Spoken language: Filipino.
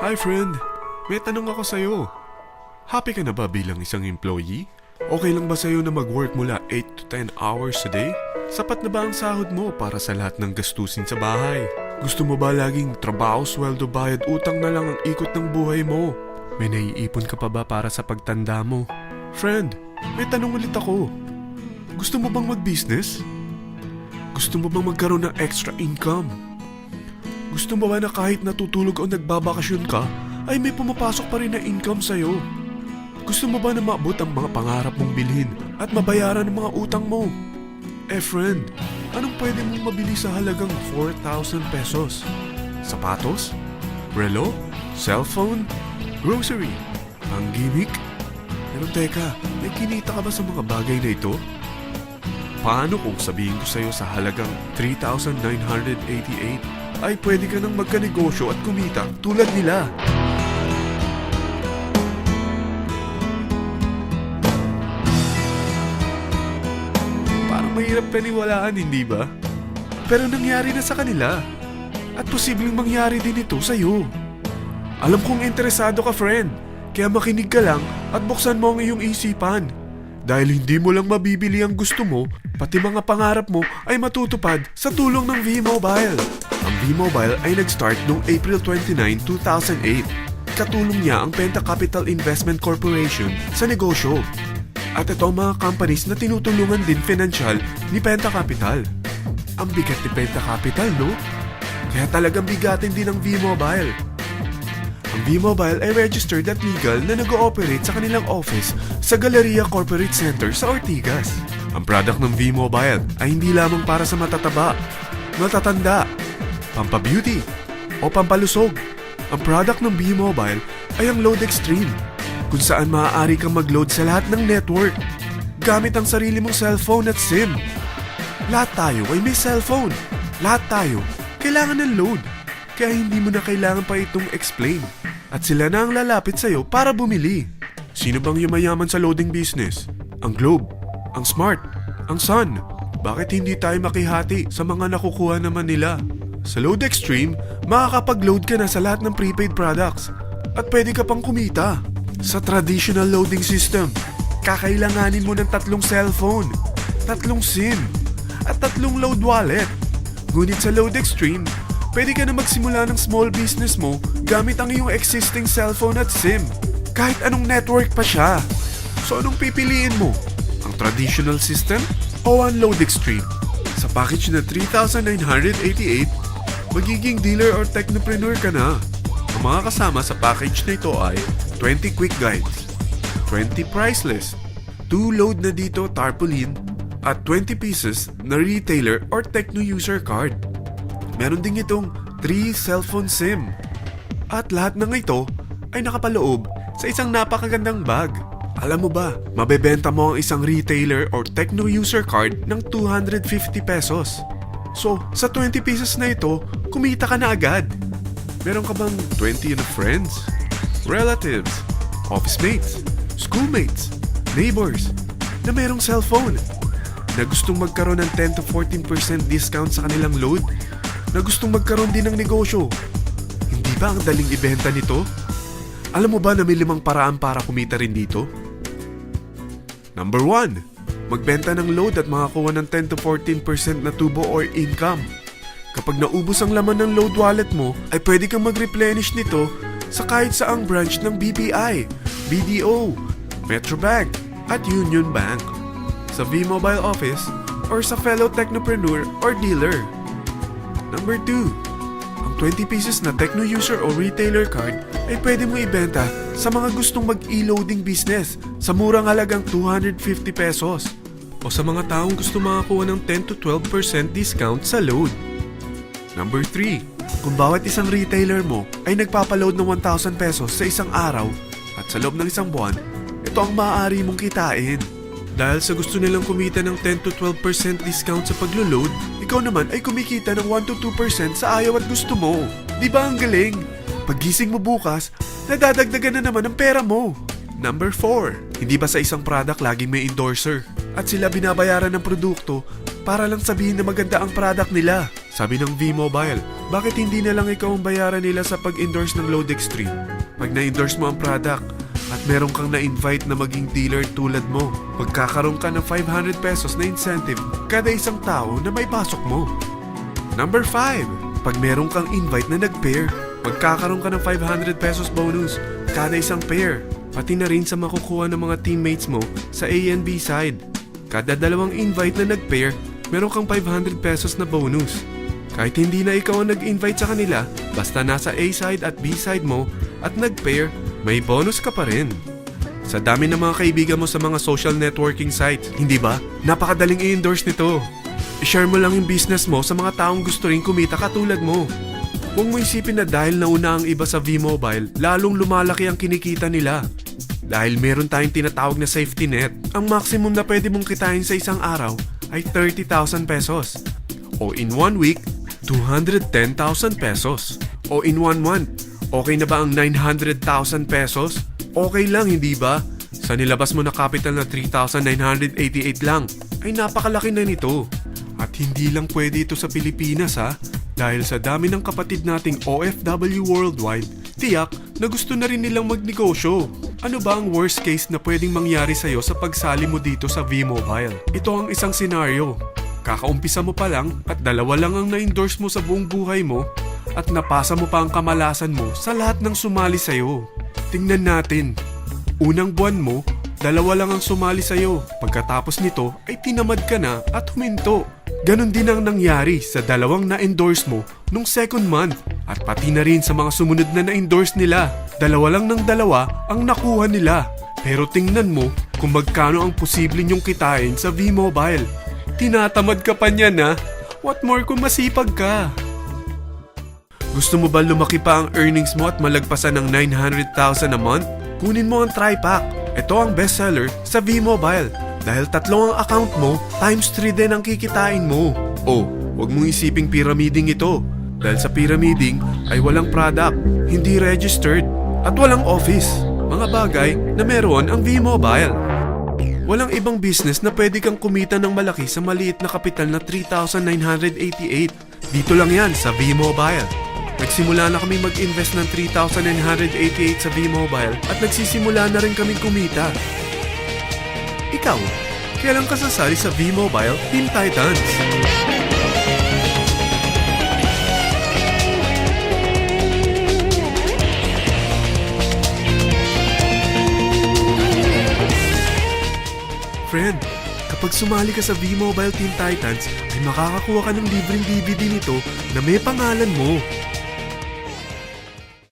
Hi friend, may tanong ako sa'yo. Happy ka na ba bilang isang employee? Okay lang ba sa'yo na mag-work mula 8 to 10 hours a day? Sapat na ba ang sahod mo para sa lahat ng gastusin sa bahay? Gusto mo ba laging trabaho, sweldo, bayad, utang na lang ang ikot ng buhay mo? May naiipon ka pa ba para sa pagtanda mo? Friend, may tanong ulit ako. Gusto mo bang mag-business? Gusto mo bang magkaroon ng extra income? Gusto mo ba na kahit natutulog o nagbabakasyon ka, ay may pumapasok pa rin na income sa'yo? Gusto mo ba na maabot ang mga pangarap mong bilhin at mabayaran ang mga utang mo? Friend, anong pwede mong mabili sa halagang 4,000 pesos? Sapatos? Relo? Cellphone? Grocery? Ang gimmick? Pero teka, may kinita ka ba sa mga bagay na ito? Paano kung sabihin ko sa'yo sa halagang 3,988 ay pwede ka nang magkanegosyo at kumita tulad nila? Parang mahirap paniwalaan, hindi ba? Pero nangyari na sa kanila. At posibleng mangyari din ito sa'yo. Alam kong interesado ka, friend. Kaya makinig ka lang at buksan mo ang iyong isipan. Dahil hindi mo lang mabibili ang gusto mo, pati mga pangarap mo ay matutupad sa tulong ng V-Mobile. Ang V-Mobile ay nag-start noong April 29, 2008. Katulong niya ang Penta Capital Investment Corporation sa negosyo. At ito ang mga companies na tinutulungan din financial ni Penta Capital. Ang bigat ni Penta Capital, no? Kaya talagang bigatin din ang V-Mobile. Ang V-Mobile ay registered at legal na nag-ooperate sa kanilang office sa Galleria Corporate Center sa Ortigas. Ang product ng V-Mobile ay hindi lamang para sa matataba, matatanda, pampabeauty, o pampalusog. Ang product ng V-Mobile ay ang Load Extreme, kung saan maaari kang mag-load sa lahat ng network gamit ang sarili mong cellphone at SIM. Lahat tayo ay may cellphone. Lahat tayo kailangan ng load. Kaya hindi mo na kailangan pa itong explain. At sila na ang lalapit sa'yo para bumili. Sino bang yumayaman sa loading business? Ang Globe, ang Smart, ang Sun. Bakit hindi tayo makihati sa mga nakukuha naman nila? Sa Load Extreme, makakapag-load ka na sa lahat ng prepaid products. At pwede ka pang kumita. Sa traditional loading system, kakailanganin mo ng 3 cellphone, 3 SIM, at 3 load wallet. Ngunit sa Load Extreme, pwede ka na magsimula ng small business mo gamit ang iyong existing cellphone at SIM. Kahit anong network pa siya. So anong pipiliin mo? Ang traditional system o ang Load Extreme? Sa package na 3,988, magiging dealer or technopreneur ka na. Ang mga kasama sa package na ito ay 20 quick guides, 20 price list, 2 load na dito tarpaulin, at 20 pieces na retailer or techno user card. Meron din itong 3 cellphone SIM. At lahat ng ito ay nakapaloob sa isang napakagandang bag. Alam mo ba, mabebenta mo ang isang retailer or techno user card ng 250 pesos. So, sa 20 pieces na ito, kumita ka na agad. Meron ka bang 20 na friends, relatives, office mates, schoolmates, neighbors na merong cellphone na gustong magkaroon ng 10 to 14% discount sa kanilang load? Na gustong magkaroon din ng negosyo? Hindi ba ang daling ibenta nito? Alam mo ba na may 5 paraan para kumita rin dito? Number 1. Magbenta ng load at makakuha ng 10 to 14% na tubo or income. Kapag naubos ang laman ng load wallet mo, ay pwede kang mag-replenish nito sa kahit saang branch ng BPI, BDO, Metrobank, at Union Bank, sa V-Mobile office, or sa fellow technopreneur or dealer. Number 2. Ang 20 pieces na techno user o retailer card ay pwede mo ibenta sa mga gustong mag-e-loading business sa murang halagang 250 pesos o sa mga taong gusto makakuha ng 10 to 12% discount sa load. Number 3. Kung bawat isang retailer mo ay nagpapaload ng 1,000 pesos sa isang araw at sa loob ng isang buwan, ito ang maaari mong kitain. Dahil sa gusto nilang kumita ng 10 to 12% discount sa paglo-load, ikaw naman ay kumikita ng 1 to 2% sa ayaw at gusto mo. Di ba ang galing? Paggising mo bukas, nadadagdagan na naman ang pera mo. Number 4. Hindi ba sa isang product laging may endorser? At sila binabayaran ng produkto para lang sabihin na maganda ang product nila. Sabi ng V-Mobile, bakit hindi na lang ikaw ang bayaran nila sa pag-endorse ng Load Extreme? Pag na-endorse mo ang product at meron kang na-invite na maging dealer tulad mo, magkakaroon ka ng 500 pesos na incentive kada isang tao na may pasok mo. Number 5, pag meron kang invite na nag-pair, magkakaroon ka ng 500 pesos bonus kada isang pair. Pati na rin sa makukuha ng mga teammates mo sa A and B side. Kada dalawang invite na nag-pair, meron kang 500 pesos na bonus. Kahit hindi na ikaw ang nag-invite sa kanila, basta nasa A side at B side mo at nag-pair, may bonus ka pa rin. Sa dami ng mga kaibigan mo sa mga social networking sites, hindi ba? Napakadaling i-endorse nito. I-share mo lang yung business mo sa mga taong gusto rin kumita katulad mo. Huwag mo isipin na dahil nauna ang iba sa V-Mobile, lalong lumalaki ang kinikita nila. Dahil meron tayong tinatawag na safety net, ang maximum na pwede mong kitain sa isang araw ay 30,000 pesos. O in 1 week, 210,000 pesos. O in 1 month, okay na ba ang 900,000 pesos? Okay lang, hindi ba? Sa nilabas mo na capital na 3,988 lang, ay napakalaki na nito. At hindi lang pwede ito sa Pilipinas ha, dahil sa dami ng kapatid nating OFW worldwide, tiyak na gusto na rin nilang magnegosyo. Ano ba ang worst case na pwedeng mangyari sa'yo sa pagsali mo dito sa V-Mobile? Ito ang isang senaryo. Kakaumpisa mo pa lang at dalawa lang ang na-endorse mo sa buong buhay mo at napasa mo pa ang kamalasan mo sa lahat ng sumali sa'yo. Tingnan natin. Unang buwan mo, dalawa lang ang sumali sa'yo. Pagkatapos nito ay tinamad ka na at huminto. Ganon din ang nangyari sa dalawang na-endorse mo nung second month at pati na rin sa mga sumunod na na-endorse nila. Dalawa lang ng dalawa ang nakuha nila. Pero tingnan mo kung magkano ang posible nyong kitain sa V-Mobile. Tinatamad ka pa niyan ha? What more kung masipag ka? Gusto mo ba lumaki pa ang earnings mo at malagpasan ng 900,000 a month? Kunin mo ang TriPack. Ito ang bestseller sa V-Mobile. Dahil 3 ang account mo, times 3 din ang kikitain mo. Oh, huwag mong isiping pyramiding ito. Dahil sa pyramiding ay walang product, hindi registered, at walang office. Mga bagay na meron ang V-Mobile. Walang ibang business na pwede kang kumita ng malaki sa maliit na kapital na 3,988. Dito lang yan sa V-Mobile. Nagsimula na kami mag-invest ng 3,988 sa V-Mobile at nagsisimula na rin kaming kumita. Ikaw, kailan ka sasali sa V-Mobile Teen Titans? Friend, kapag sumali ka sa V-Mobile Teen Titans, ay makakakuha ka ng libreng DVD nito na may pangalan mo.